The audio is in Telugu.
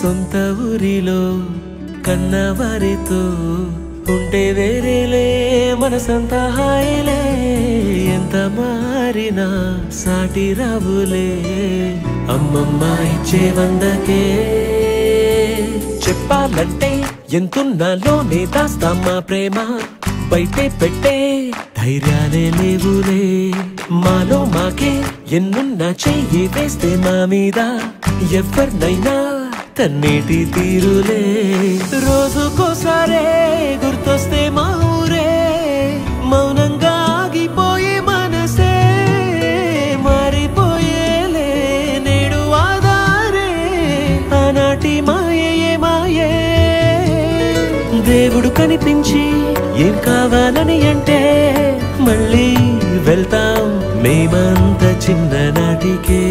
సొంత ఊరిలో కన్నవారితో ఉంటే వేరేలే మనసంతా హాయిలే ఎంత మారినా సాటి రావులే అమ్మమ్మ ఇచ్చే 100కే చెప్పాలంటే ఎంతున్నాలోనే దాస్తామా ప్రేమ బయటే పెట్టే ధైర్యాలే లేవులే మాలో మాకే ఎన్నున్నా చెయ్యి వేస్తే మా మీద ఎవరినైనా తన్నేటి తీరులే రోజుకోసారే గుర్తొస్తే మా ఊరే మౌనంగా ఆగిపోయే మనసే మారిపోయేలే నేడు ఆధారే ఆనాటి మాయే మాయే దేవుడు కనిపించి ఏం కావాలని అంటే మళ్ళీ వెళ్తాం మేమంత చిన్ననాటికే